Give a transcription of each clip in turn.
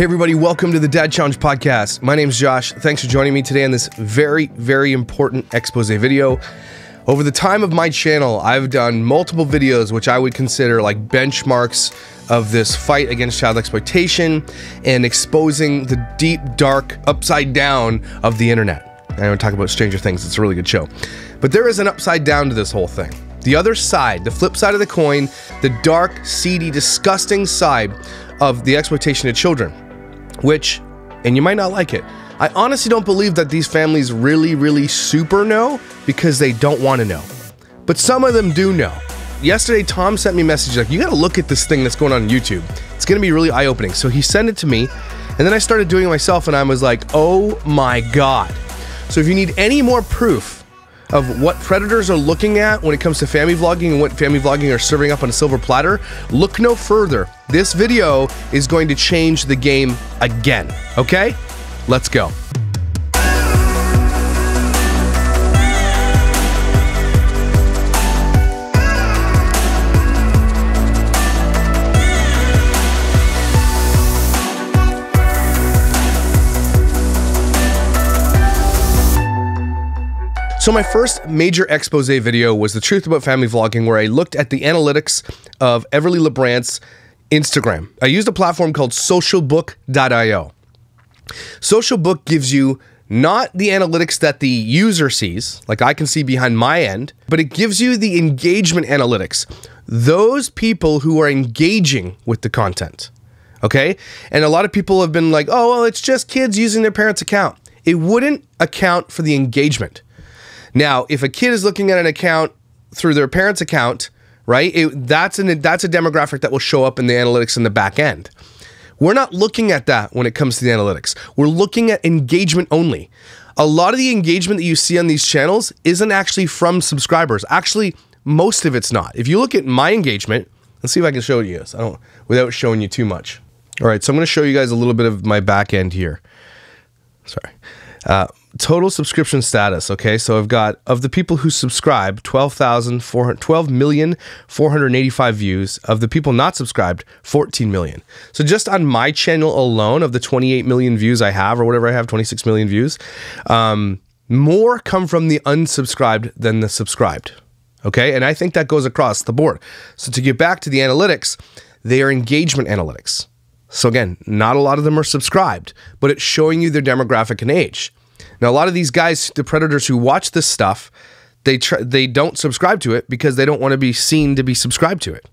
Hey everybody, welcome to the Dad Challenge podcast. My name's Josh. Thanks for joining me today on this very, very important expose video. Over the time of my channel, I've done multiple videos which I would consider like benchmarks of this fight against child exploitation and exposing the deep, dark, upside down of the internet. I want to talk about Stranger Things. It's a really good show. But there is an upside down to this whole thing. The other side, the flip side of the coin, the dark, seedy, disgusting side of the exploitation of children, which, and you might not like it, I honestly don't believe that these families really super know because they don't want to know. But some of them do know. Yesterday, Tom sent me a message like, you gotta look at this thing that's going on YouTube. It's gonna be really eye-opening. So he sent it to me, and then I started doing it myself, and I was like, oh my God. So if you need any more proof of what predators are looking at when it comes to family vlogging and what family vlogging are serving up on a silver platter, look no further. This video is going to change the game again, okay? Let's go. So my first major expose video was The Truth About Family Vlogging, where I looked at the analytics of Everly LeBrant's Instagram. I used a platform called socialbook.io. Socialbook gives you not the analytics that the user sees, like I can see behind my end, but it gives you the engagement analytics. Those people who are engaging with the content, okay? And a lot of people have been like, oh, well, it's just kids using their parents' account. It wouldn't account for the engagement. Now, if a kid is looking at an account through their parents' account, right, that's a demographic that will show up in the analytics in the back end. We're not looking at that when it comes to the analytics. We're looking at engagement only. A lot of the engagement that you see on these channels isn't actually from subscribers. Actually, most of it's not. If you look at my engagement, let's see if I can show you this. Without showing you too much. All right, so I'm going to show you guys a little bit of my back end here. Sorry. Total subscription status, okay? So I've got, of the people who subscribe, 12,485 views. Of the people not subscribed, 14 million. So just on my channel alone, of the 28 million views I have, or whatever I have, 26 million views, more come from the unsubscribed than the subscribed, okay? And I think that goes across the board. So to get back to the analytics, they are engagement analytics. So again, not a lot of them are subscribed, but it's showing you their demographic and age. Now, a lot of these guys, the predators who watch this stuff, they don't subscribe to it because they don't want to be seen to be subscribed to it.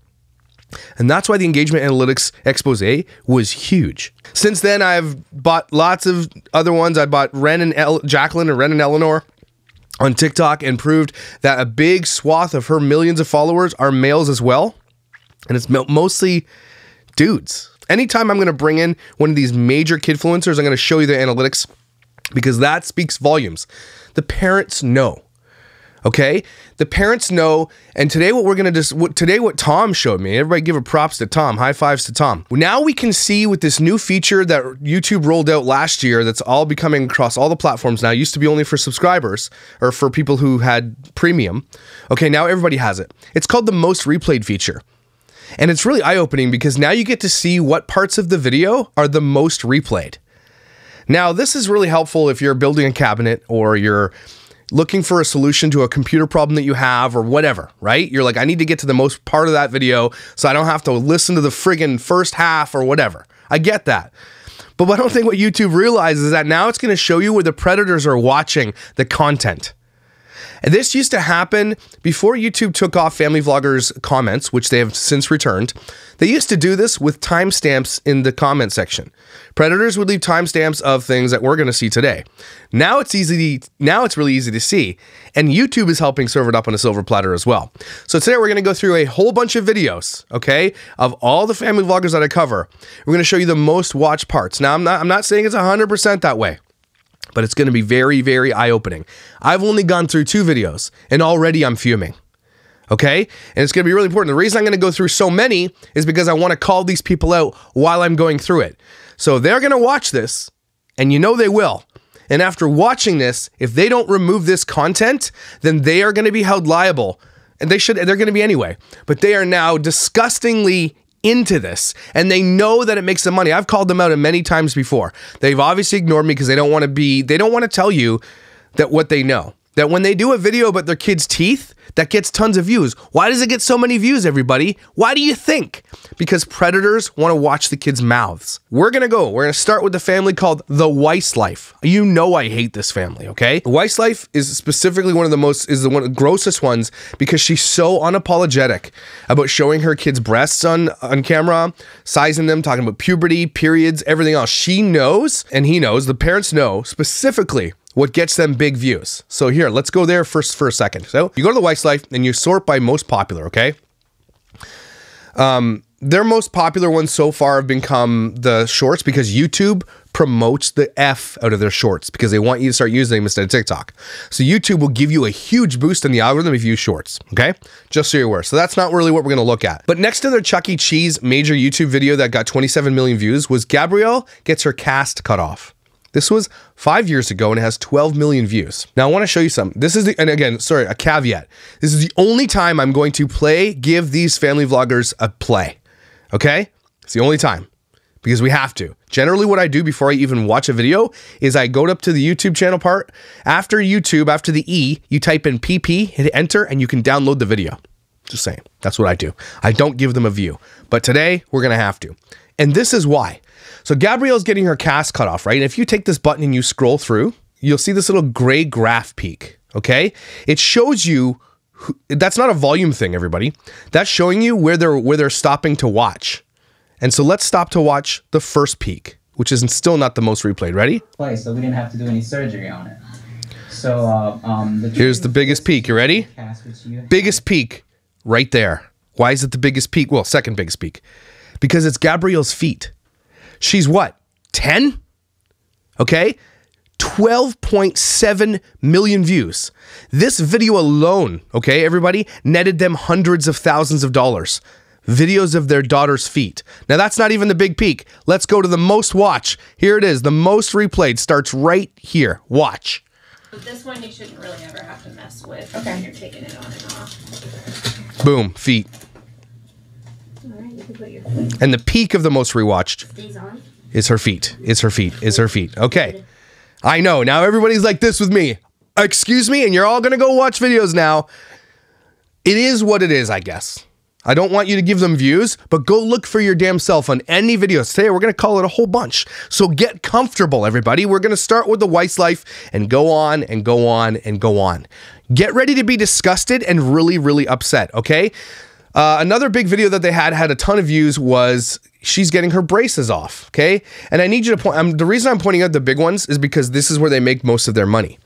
And that's why the engagement analytics expose was huge. Since then, I've bought lots of other ones. I bought Jacqueline and Ren and Eleanor on TikTok and proved that a big swath of her millions of followers are males as well. And it's mostly dudes. Anytime I'm going to bring in one of these major kidfluencers, I'm going to show you the analytics because that speaks volumes. The parents know, okay? The parents know, and today what we're going to what Tom showed me, everybody give a props to Tom, high fives to Tom. Now we can see with this new feature that YouTube rolled out last year that's all becoming across all the platforms now. It used to be only for subscribers or for people who had premium. Okay, now everybody has it. It's called the most replayed feature. And it's really eye-opening because now you get to see what parts of the video are the most replayed. Now, this is really helpful if you're building a cabinet or you're looking for a solution to a computer problem that you have or whatever, right? You're like, I need to get to the most part of that video so I don't have to listen to the friggin' first half or whatever. I get that. But I don't think what YouTube realizes is that now it's going to show you where the predators are watching the content. And this used to happen before YouTube took off family vloggers' comments, which they have since returned. They used to do this with timestamps in the comment section. Predators would leave timestamps of things that we're going to see today. Now it's really easy to see, and YouTube is helping serve it up on a silver platter as well. So today we're going to go through a whole bunch of videos, okay, of all the family vloggers that I cover. We're going to show you the most watched parts. Now I'm not saying it's 100% that way, but it's going to be very eye-opening. I've only gone through 2 videos, and already I'm fuming. Okay? And it's going to be really important. The reason I'm going to go through so many is because I want to call these people out while I'm going through it. So they're going to watch this, and you know they will. And after watching this, if they don't remove this content, then they are going to be held liable. And they're going to be anyway. But they are now disgustingly into this, and they know that it makes them money. I've called them out many times before. They've obviously ignored me because they don't want to tell you that what they know. That when they do a video about their kids' teeth, that gets tons of views. Why does it get so many views, everybody? Why do you think? Because predators want to watch the kids' mouths. We're going to start with the family called the Weiss Life. You know I hate this family, okay? Weiss Life is specifically one of the grossest ones because she's so unapologetic about showing her kids' breasts on camera, sizing them, talking about puberty, periods, everything else. She knows, and he knows, the parents know specifically what gets them big views. So here, let's go there first for a second. So you go to the Weiss Life and you sort by most popular, okay? Their most popular ones so far have become the shorts because YouTube promotes the F out of their shorts because they want you to start using them instead of TikTok. So YouTube will give you a huge boost in the algorithm if you use shorts, okay? Just so you're aware. So that's not really what we're gonna look at. But next to their Chuck E. Cheese major YouTube video that got 27 million views was Gabrielle gets her cast cut off. This was 5 years ago and it has 12 million views. Now I want to show you something. This is and again, sorry, a caveat. This is the only time I'm going to give these family vloggers a play. Okay? It's the only time because we have to. Generally what I do before I even watch a video is I go up to the YouTube channel part. After YouTube, after the E, you type in PP, hit enter, and you can download the video. Just saying. That's what I do. I don't give them a view. But today we're going to have to. And this is why. So Gabrielle's getting her cast cut off, right? And if you take this button and you scroll through, you'll see this little gray graph peak, okay? It shows you, that's not a volume thing, everybody. That's showing you where they're stopping to watch. And so let's stop to watch the first peak, which is still not the most replayed. Ready? So we didn't have to do any surgery on it. So here's the biggest peak. You ready? Biggest peak right there. Why is it the biggest peak? Well, second biggest peak. Because it's Gabrielle's feet. She's what? 10? Okay? 12.7 million views. This video alone, okay, everybody, netted them hundreds of thousands of dollars. Videos of their daughter's feet. Now, that's not even the big peak. Let's go to the most watch. Here it is. The most replayed starts right here. Watch. But this one you shouldn't really ever have to mess with when you're taking it on and off. Boom. Feet. And the peak of the most rewatched is her feet. Is her feet. Is her feet. Okay. I know. Now everybody's like this with me. Excuse me, and you're all going to go watch videos now. It is what it is, I guess. I don't want you to give them views, but go look for your damn self on any videos. Today, we're going to call it a whole bunch. So get comfortable, everybody. We're going to start with the Weiss Life and go on and go on and go on. Get ready to be disgusted and really, really upset, okay? Another big video that they had a ton of views was she's getting her braces off, okay? And I need you to point, the reason I'm pointing out the big ones is because this is where they make most of their money.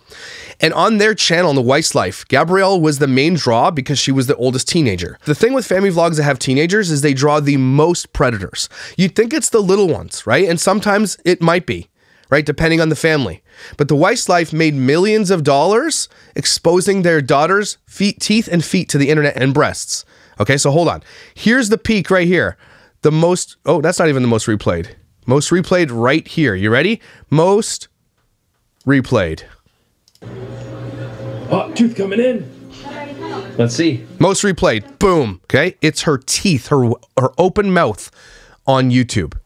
And on their channel, on the Weiss Life, Gabrielle was the main draw because she was the oldest teenager. The thing with family vlogs that have teenagers is they draw the most predators. You'd think it's the little ones, right? And sometimes it might be, right? Depending on the family. But the Weiss Life made millions of dollars exposing their daughters' teeth and feet to the internet and breasts. Okay, so hold on. Here's the peak right here. The most, oh, that's not even the most replayed. Most replayed right here. You ready? Most replayed. Oh, tooth coming in. Let's see. Most replayed. Boom. Okay, it's her teeth, her open mouth on YouTube.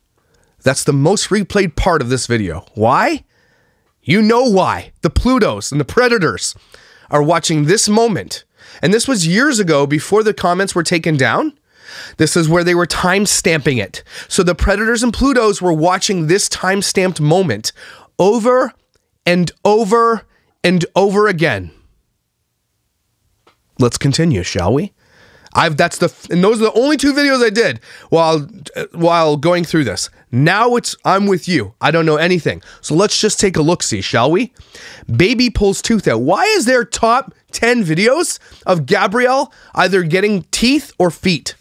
That's the most replayed part of this video. Why? You know why. The Plutos and the Predators are watching this moment. And this was years ago before the comments were taken down. This is where they were time-stamping it. So the Predators and Plutos were watching this time-stamped moment over and over and over again. Let's continue, shall we? And those are the only two videos I did while going through this. Now I'm with you. I don't know anything. So let's just take a look-see, shall we? Baby pulls tooth out. Why is there top 10 videos of Gabrielle either getting teeth or feet?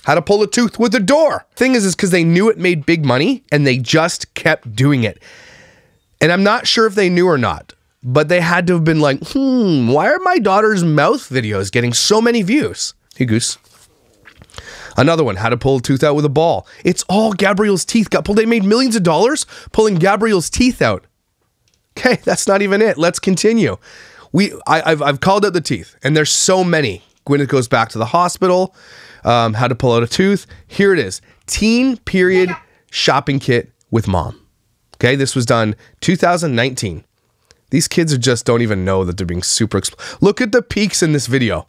How to pull a tooth with a door. Thing is because they knew it made big money and they just kept doing it. And I'm not sure if they knew or not, but they had to have been like, why are my daughter's mouth videos getting so many views? Hey, Goose. Another one, how to pull a tooth out with a ball. It's all Gabrielle's teeth got pulled. They made millions of dollars pulling Gabrielle's teeth out. Okay, that's not even it. Let's continue. I've called out the teeth, and there's so many. Gwyneth goes back to the hospital. how to pull out a tooth. Here it is. Teen period shopping kit with mom. Okay, this was done 2019. These kids are just don't even know that they're being super look at the peaks in this video.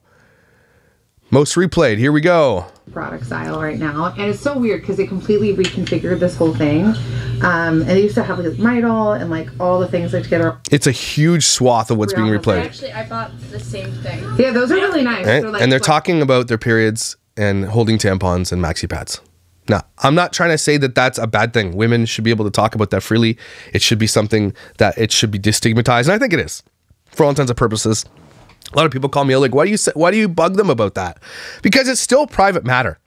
Most replayed. Here we go. Product style right now, and it's so weird because they completely reconfigured this whole thing. And they used to have like Midol and like all the things like together. It's a huge swath of what's being replayed. Actually, I bought the same thing. Yeah, those are really nice. Right? They're like, and they're talking about their periods and holding tampons and maxi pads. Now, I'm not trying to say that that's a bad thing. Women should be able to talk about that freely. It should be something that it should be destigmatized, and I think it is, for all intents and purposes. A lot of people call me like, why do you bug them about that? Because it's still private matter.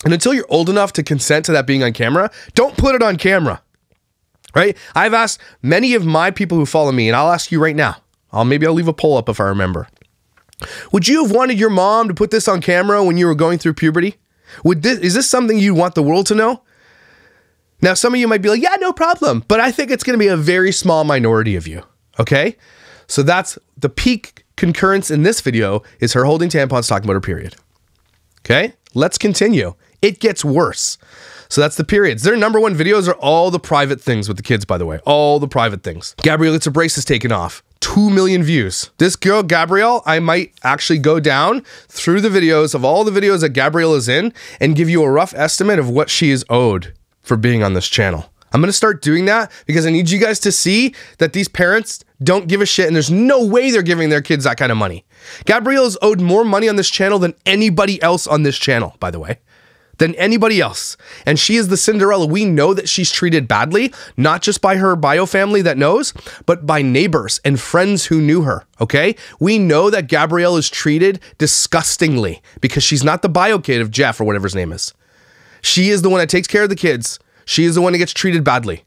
And until you're old enough to consent to that being on camera, don't put it on camera. Right? I've asked many of my people who follow me, and I'll ask you right now. Maybe I'll leave a poll up if I remember. Would you have wanted your mom to put this on camera when you were going through puberty? Is this something you want the world to know? Now, some of you might be like, yeah, no problem. But I think it's going to be a very small minority of you. Okay? So that's the peak concurrence in this video is her holding tampons talking about her period. Okay? Let's continue. It gets worse. So that's the periods. Their number one videos are all the private things with the kids, by the way. All the private things. Gabrielle gets her braces taken off. 2 million views. This girl, Gabrielle, I might actually go down through the videos of all the videos that Gabrielle is in and give you a rough estimate of what she is owed for being on this channel. I'm going to start doing that because I need you guys to see that these parents don't give a shit and there's no way they're giving their kids that kind of money. Gabrielle is owed more money on this channel than anybody else on this channel, by the way. Than anybody else. And she is the Cinderella. We know that she's treated badly, not just by her bio family that knows, but by neighbors and friends who knew her, okay? We know that Gabrielle is treated disgustingly because she's not the bio kid of Jeff or whatever his name is. She is the one that takes care of the kids. She is the one that gets treated badly.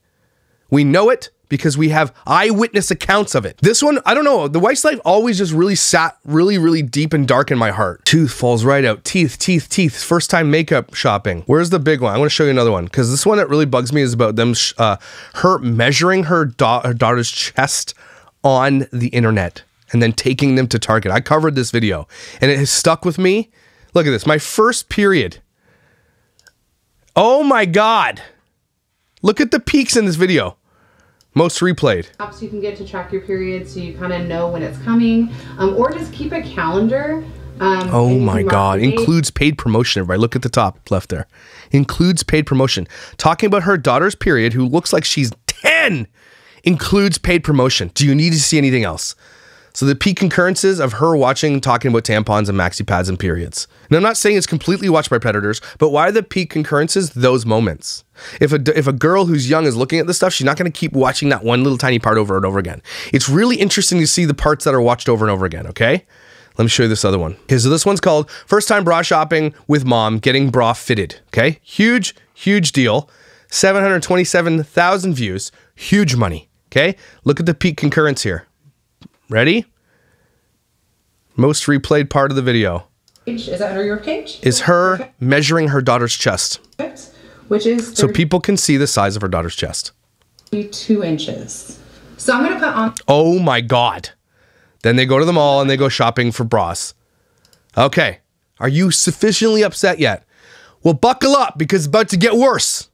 We know it because we have eyewitness accounts of it. This one, I don't know. The wife's life always just really sat really deep and dark in my heart. Tooth falls right out. Teeth. First time makeup shopping. Where's the big one? I want to show you another one because this one that really bugs me is about them, her measuring her daughter's chest on the internet and then taking them to Target. I covered this video and it has stuck with me. Look at this. My first period. Oh my God. Look at the peaks in this video. Most replayed. Apps you can get to track your period so you kind of know when it's coming, or just keep a calendar. Oh my God. Includes paid promotion, everybody. Look at the top left there. Includes paid promotion. Talking about her daughter's period, who looks like she's 10, includes paid promotion. Do you need to see anything else? So the peak concurrences of her watching, talking about tampons and maxi pads and periods. And I'm not saying it's completely watched by predators, but why are the peak concurrences those moments? If a girl who's young is looking at this stuff, she's not going to keep watching that one little tiny part over and over again. It's really interesting to see the parts that are watched over and over again, okay? Let me show you this other one. Okay, so this one's called First Time Bra Shopping with Mom, Getting Bra Fitted, okay? Huge deal. 727,000 views. Huge money, okay? Look at the peak concurrence here. Ready? Most replayed part of the video. Is that under your page? Is her measuring her daughter's chest. Which is so people can see the size of her daughter's chest. 2 inches. So I'm going to put on... Oh my God. Then they go to the mall and they go shopping for bras. Okay. Are you sufficiently upset yet? Well, buckle up because it's about to get worse.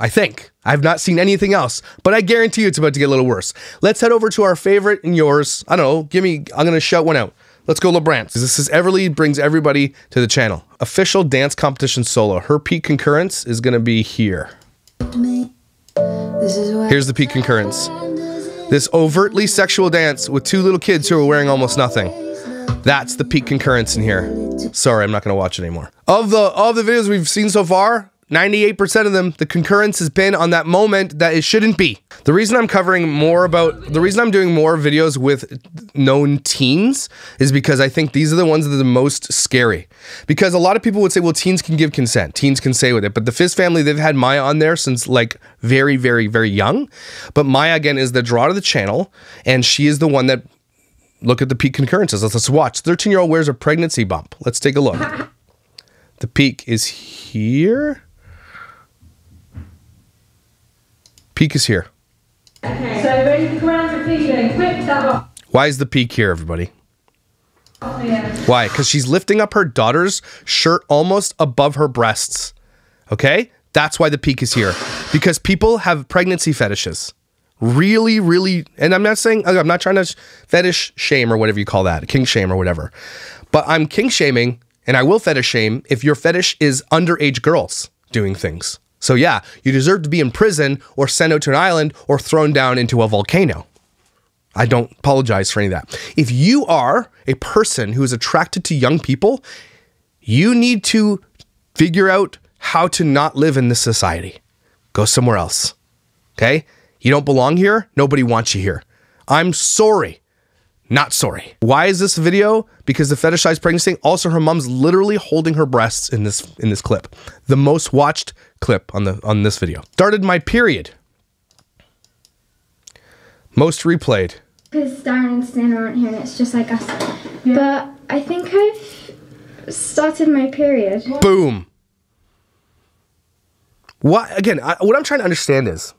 I think. I've not seen anything else, but I guarantee you it's about to get a little worse. Let's head over to our favorite and yours. I don't know. I'm going to shout one out. Let's go LeBrant. This is Everly brings everybody to the channel. Official dance competition solo. Her peak concurrence is going to be here. Here's the peak concurrence. This overtly sexual dance with 2 little kids who are wearing almost nothing. That's the peak concurrence in here. Sorry, I'm not going to watch it anymore. Of the videos we've seen so far, 98% of them, the concurrence has been on that moment that it shouldn't be. The reason I'm doing more videos with known teens is because I think these are the ones that are the most scary. Because a lot of people would say, well, teens can give consent. Teens can say with it. But the Fizz family, they've had Maya on there since like very young. But Maya, again, is the draw to the channel. And she is the one that, look at the peak concurrences. Let's watch. 13-year-old wears a pregnancy bump. Let's take a look. The peak is here. Peak is here. So, ready for grand repeating. Quick, that one. Why is the peak here, everybody? Why? Because she's lifting up her daughter's shirt almost above her breasts. Okay? That's why the peak is here. Because people have pregnancy fetishes. Really, really, and I'm not saying, I'm not trying to fetish shame or whatever you call that, kink shame or whatever. But I'm kink shaming, and I will fetish shame if your fetish is underage girls doing things. So yeah, you deserve to be in prison or sent out to an island or thrown down into a volcano. I don't apologize for any of that. If you are a person who is attracted to young people, you need to figure out how to not live in this society. Go somewhere else. Okay? You don't belong here. Nobody wants you here. I'm sorry. Not sorry. Why is this video? Because the fetishized pregnancy. Also, her mom's literally holding her breasts in this clip. The most watched clip on this video. Started my period. Most replayed. Because Darren and Stan aren't here and it's just like us. Yeah. But I think I've started my period. Boom. What? Again, what I'm trying to understand is,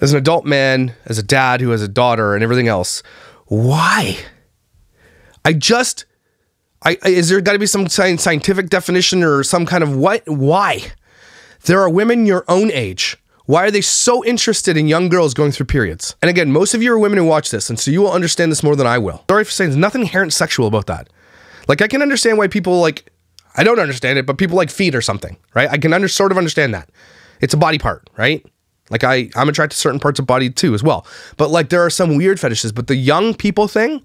as an adult man, as a dad who has a daughter and everything else, why? Is there got to be some scientific definition or some kind of what? Why? There are women your own age. Why are they so interested in young girls going through periods? And again, most of you are women who watch this, and so you will understand this more than I will. Sorry for saying there's nothing inherent sexual about that. Like, I can understand why people like, I don't understand it, but people like feet or something, right? I can sort of understand that. It's a body part, right? Like, I'm attracted to certain parts of body too as well. But like, there are some weird fetishes, but the young people thing,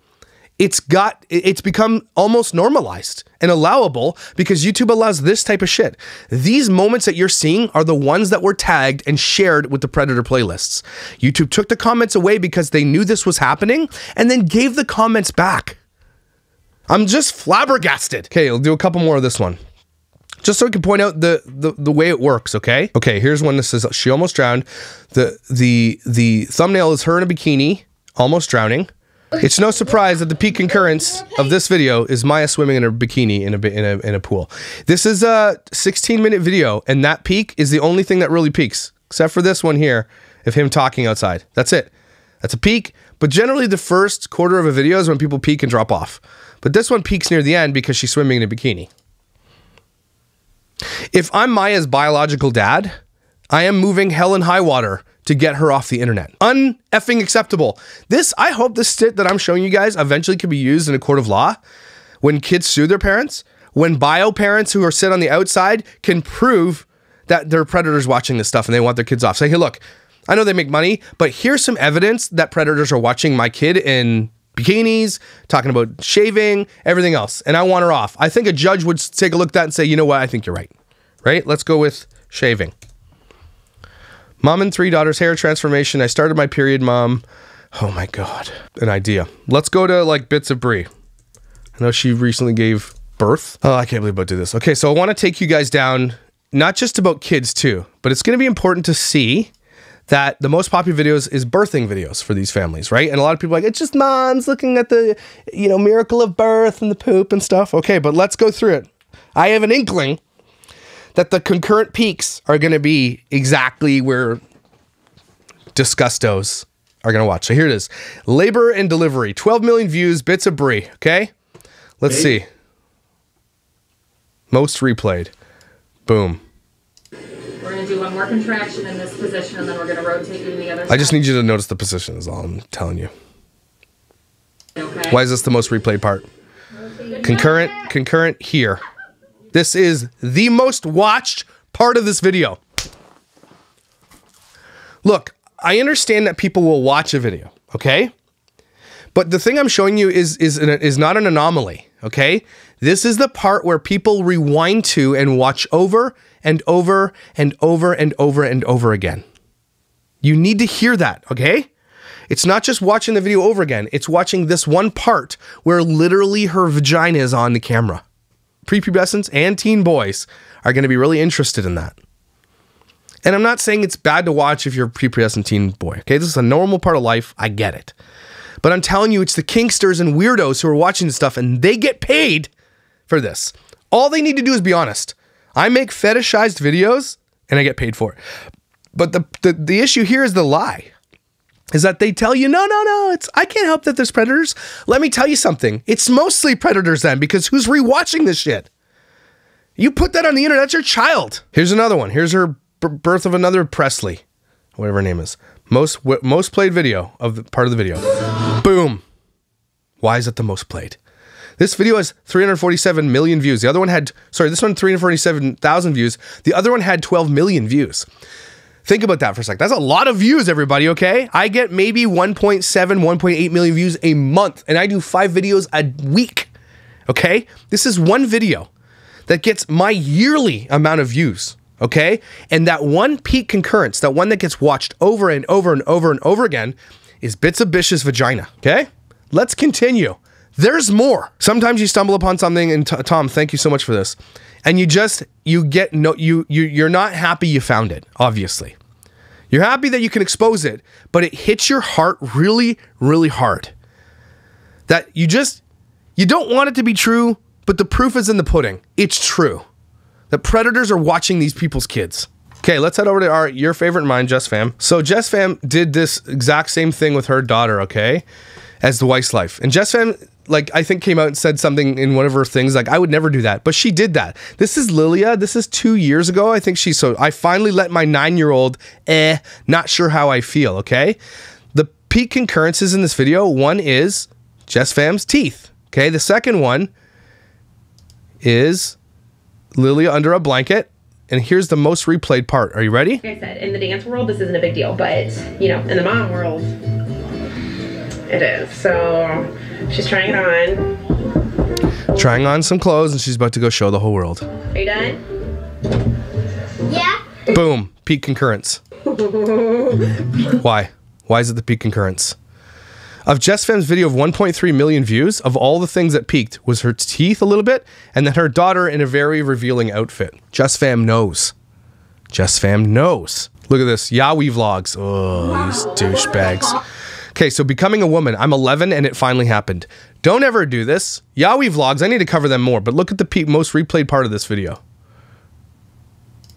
it's become almost normalized and allowable because YouTube allows this type of shit. These moments that you're seeing are the ones that were tagged and shared with the Predator playlists. YouTube took the comments away because they knew this was happening and then gave the comments back. I'm just flabbergasted. Okay, I'll do a couple more of this one. Just so I can point out the way it works, okay? Okay, here's one that says she almost drowned. The thumbnail is her in a bikini, almost drowning. It's no surprise that the peak concurrence of this video is Maya swimming in her bikini in a pool. This is a 16-minute video, and that peak is the only thing that really peaks, except for this one here of him talking outside. That's it. That's a peak, but generally the first quarter of a video is when people peak and drop off. But this one peaks near the end because she's swimming in a bikini. If I'm Maya's biological dad, I am moving hell and high water to get her off the internet. Un-effing acceptable. I hope this shit that I'm showing you guys eventually can be used in a court of law when kids sue their parents, when bio parents who are sit on the outside can prove that they're predators watching this stuff and they want their kids off. Say, hey, look, I know they make money, but here's some evidence that predators are watching my kid in bikinis, talking about shaving, everything else, and I want her off. I think a judge would take a look at that and say, you know what, I think you're right. Right? Let's go with shaving. Mom and 3 daughters, hair transformation. I started my period, mom. Oh my God. An idea. Let's go to like Bits of Brie. I know she recently gave birth. Oh, I can't believe I'm about to do this. Okay, so I want to take you guys down, not just about kids too, but it's going to be important to see that the most popular videos is birthing videos for these families, right? And a lot of people are like, it's just moms looking at the, miracle of birth and the poop and stuff. Okay, but let's go through it. I have an inkling that the concurrent peaks are going to be exactly where disgustos are going to watch. So here it is. Labor and delivery. 12 million views, Bits of Brie. Okay? Let's see. Most replayed. Boom. We're going to do one more contraction in this position, and then we're going to rotate you to the other side. I just need you to notice the position is all I'm telling you. Okay. Why is this the most replayed part? Concurrent here. This is the most watched part of this video. Look, I understand that people will watch a video, okay? But the thing I'm showing you is not an anomaly, okay? This is the part where people rewind to and watch over and over and over and over and over again. You need to hear that, okay? It's not just watching the video over again. It's watching this one part where literally her vagina is on the camera. Prepubescents and teen boys are going to be really interested in that. And I'm not saying it's bad to watch if you're a prepubescent teen boy. Okay, this is a normal part of life. I get it. But I'm telling you, it's the kinksters and weirdos who are watching this stuff and they get paid for this. All they need to do is be honest. I make fetishized videos and I get paid for it. But the issue here is the lie. is that they tell you, no, I can't help that there's predators. Let me tell you something. It's mostly predators then, because who's rewatching this shit? You put that on the internet, that's your child. Here's another one. Here's her birth of another Presley, whatever her name is. Most played video of the part of the video. Boom. Why is it the most played? This video has 347 million views. The other one had, sorry, this one 347,000 views. The other one had 12 million views. Think about that for a sec. That's a lot of views, everybody, okay? I get maybe 1.7, 1.8 million views a month, and I do 5 videos a week, okay? This is one video that gets my yearly amount of views, okay? And that one peak concurrence, that one that gets watched over and over and over and over again, is Bits of Bish's vagina, okay? Let's continue. There's more. Sometimes you stumble upon something, and Tom, thank you so much for this. And you're not happy you found it, obviously. You're happy that you can expose it, but it hits your heart really, really hard. That you don't want it to be true, but the proof is in the pudding. It's true. The predators are watching these people's kids. Okay, let's head over to your favorite and mine, jesssfam. So jesssfam did this exact same thing with her daughter, okay, as the wife's life. And jesssfam, like, I think came out and said something in one of her things, like, I would never do that. But she did that. This is Lilia. This is 2 years ago. I think I finally let my 9-year-old, not sure how I feel, okay? The peak concurrences in this video, one is jesssfam's teeth, okay? The second one is Lilia under a blanket. And here's the most replayed part. Are you ready? Like I said, in the dance world, this isn't a big deal, but, you know, in the mom world, it is. So she's trying it on. Trying on some clothes, and she's about to go show the whole world. Are you done? Yeah. Boom. Peak concurrence. Why? Why is it the peak concurrence? Of jesssfam's video of 1.3 million views, of all the things that peaked, was her teeth a little bit, and then her daughter in a very revealing outfit. jesssfam knows. jesssfam knows. Look at this. Yaoi vlogs. Oh, these douchebags. Okay, so becoming a woman. I'm 11 and it finally happened. Don't ever do this. Yaoi vlogs, I need to cover them more, but look at the most replayed part of this video.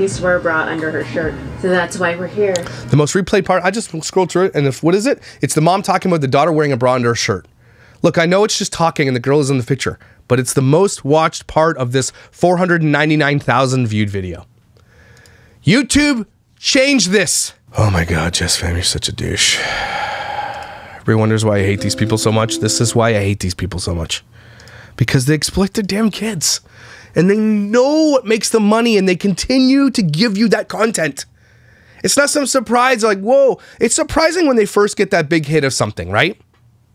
Used to wear a bra under her shirt, so that's why we're here. The most replayed part, I just scrolled through it, and what is it? It's the mom talking about the daughter wearing a bra under her shirt. Look, I know it's just talking and the girl is in the picture, but it's the most watched part of this 499,000 viewed video. YouTube, change this. Oh my God, jesssfam, you're such a douche. Everybody wonders why I hate these people so much. This is why I hate these people so much. Because they exploit their damn kids. And they know what makes them money, and they continue to give you that content. It's not some surprise like, whoa. It's surprising when they first get that big hit of something, right?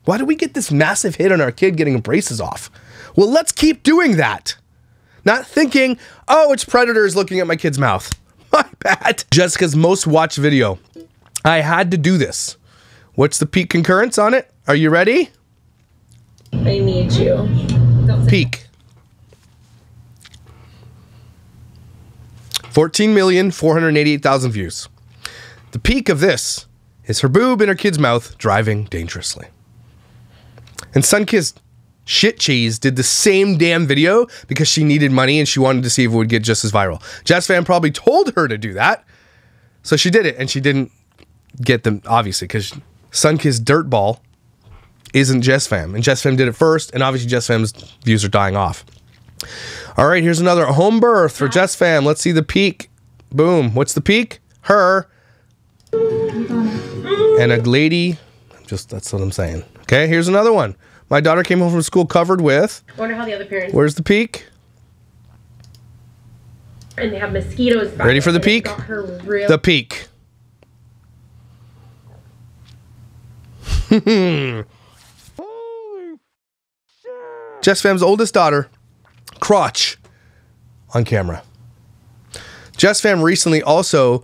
Why do we get this massive hit on our kid getting braces off? Well, let's keep doing that. Not thinking, oh, it's predators looking at my kid's mouth. My bad. Jessica's most watched video. I had to do this. What's the peak concurrence on it? Are you ready? I need you. Peak. 14,488,000 views. The peak of this is her boob in her kid's mouth driving dangerously. And Sunkissed Shit Cheese did the same damn video because she needed money and she wanted to see if it would get just as viral. jesssfam probably told her to do that. So she did it, and she didn't get them, obviously, because Sunkissed Dirtball isn't jesssfam. And jesssfam did it first, and obviously jesssfam's views are dying off. All right, here's another home birth for jesssfam. Let's see the peak. Boom. What's the peak? Her. And a lady. That's what I'm saying. Okay, here's another one. My daughter came home from school covered with. I wonder how the other parents. Where's the peak? And they have mosquitoes. Ready for the peak? The peak. jesssfam's oldest daughter, crotch on camera. jesssfam recently also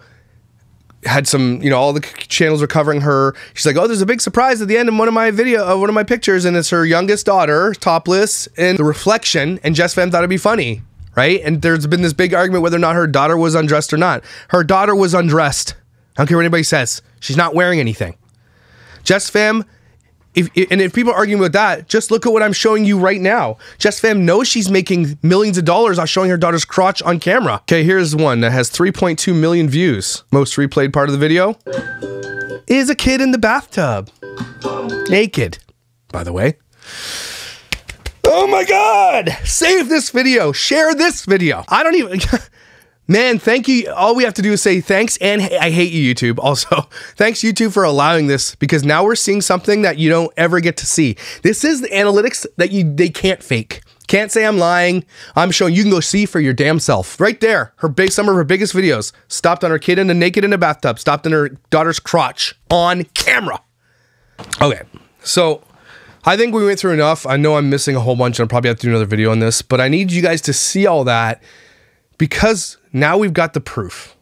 had some, all the channels are covering her. She's like, oh, there's a big surprise at the end of one of my pictures, and it's her youngest daughter, topless, in the reflection, and jesssfam thought it'd be funny, right? And there's been this big argument whether or not her daughter was undressed or not. Her daughter was undressed. I don't care what anybody says. She's not wearing anything. jesssfam, if people are arguing with that, just look at what I'm showing you right now. jesssfam knows she's making millions of dollars off showing her daughter's crotch on camera. Okay, here's one that has 3.2 million views. Most replayed part of the video. is a kid in the bathtub. Naked, by the way. Oh my God. Save this video. Share this video. I don't even... Man, thank you. All we have to do is say thanks, and I hate you, YouTube. Also, thanks, YouTube, for allowing this, because now we're seeing something that you don't ever get to see. This is the analytics that they can't fake. Can't say I'm lying. I'm showing. You can go see for your damn self. Right there, some of her biggest videos. Stopped on her kid naked in a bathtub. Stopped in her daughter's crotch on camera. Okay, so I think we went through enough. I know I'm missing a whole bunch, and I'll probably have to do another video on this, but I need you guys to see all that, because now we've got the proof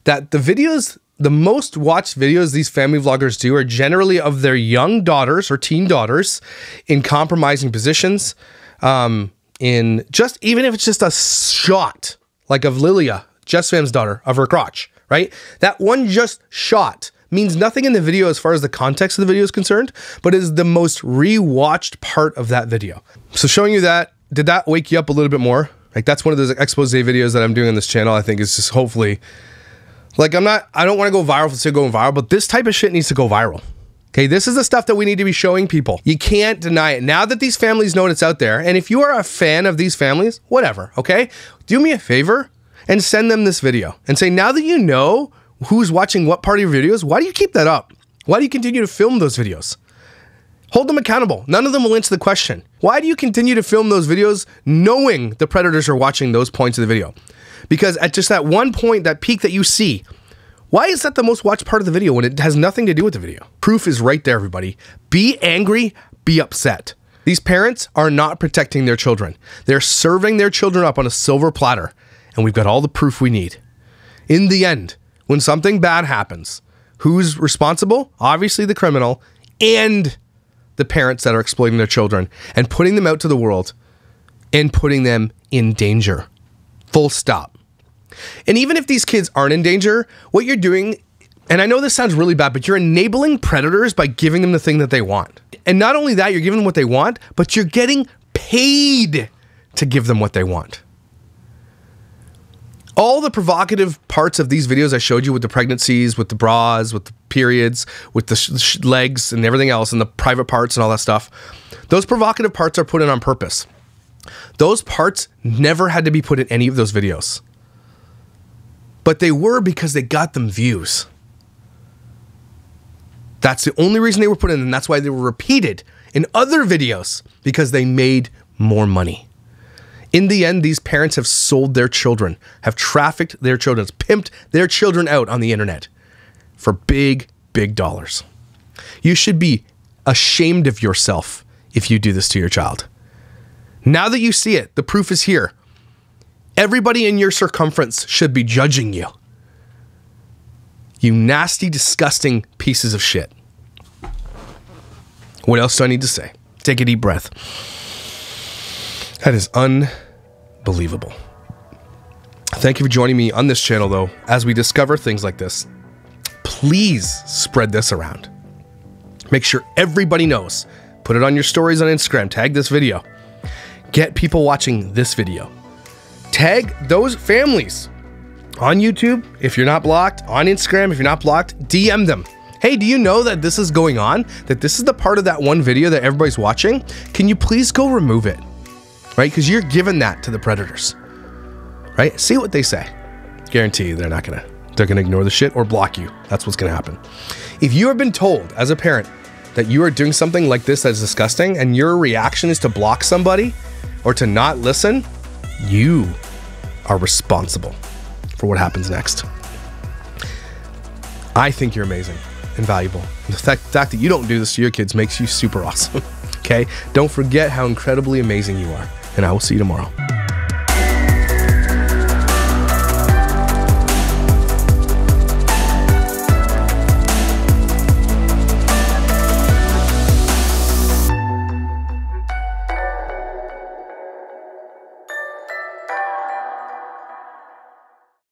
that the videos, the most watched videos these family vloggers do are generally of their young daughters or teen daughters in compromising positions, in just, even if it's just a shot, like of Lilia, jesssfam's daughter, of her crotch, right? That one just shot means nothing in the video as far as the context of the video is concerned, but is the most rewatched part of that video. So showing you that, did that wake you up a little bit more? Like, that's one of those expose videos that I'm doing on this channel. I think is just hopefully, like, I don't want to go viral for the sake of going viral, but this type of shit needs to go viral. Okay, this is the stuff that we need to be showing people. You can't deny it. Now that these families know it's out there, and if you are a fan of these families, whatever, okay? Do me a favor and send them this video and say, now that you know who's watching what part of your videos, why do you keep that up? Why do you continue to film those videos? Hold them accountable. None of them will answer the question. Why do you continue to film those videos knowing the predators are watching those points of the video? Because at just that one point, that peak that you see, why is that the most watched part of the video when it has nothing to do with the video? Proof is right there, everybody. Be angry, be upset. These parents are not protecting their children. They're serving their children up on a silver platter, and we've got all the proof we need. In the end, when something bad happens, who's responsible? Obviously the criminal, and the parents that are exploiting their children and putting them out to the world and putting them in danger. Full stop. And even if these kids aren't in danger, what you're doing, and I know this sounds really bad, but you're enabling predators by giving them the thing that they want. And not only that, you're giving them what they want, but you're getting paid to give them what they want. All the provocative parts of these videos I showed you, with the pregnancies, with the bras, with the periods, with the legs and everything else, and the private parts and all that stuff, those provocative parts are put in on purpose. Those parts never had to be put in any of those videos. But they were because they got them views. That's the only reason they were put in, and that's why they were repeated in other videos, because they made more money. In the end, these parents have sold their children, have trafficked their children, pimped their children out on the internet for big, big dollars. You should be ashamed of yourself if you do this to your child. Now that you see it, the proof is here. Everybody in your circumference should be judging you. You nasty, disgusting pieces of shit. What else do I need to say? Take a deep breath. That is unbelievable. Thank you for joining me on this channel, though. As we discover things like this, please spread this around. Make sure everybody knows. Put it on your stories on Instagram. Tag this video. Get people watching this video. Tag those families on YouTube if you're not blocked, on Instagram if you're not blocked. DM them. Hey, do you know that this is going on? That this is the part of that one video that everybody's watching? Can you please go remove it? Right? Because you're giving that to the predators. Right? See what they say. Guarantee you they're gonna ignore the shit or block you. That's what's gonna happen. If you have been told as a parent that you are doing something like this that is disgusting, and your reaction is to block somebody or to not listen, you are responsible for what happens next. I think you're amazing and valuable. The fact that you don't do this to your kids makes you super awesome. Okay? Don't forget how incredibly amazing you are, and I will see you tomorrow.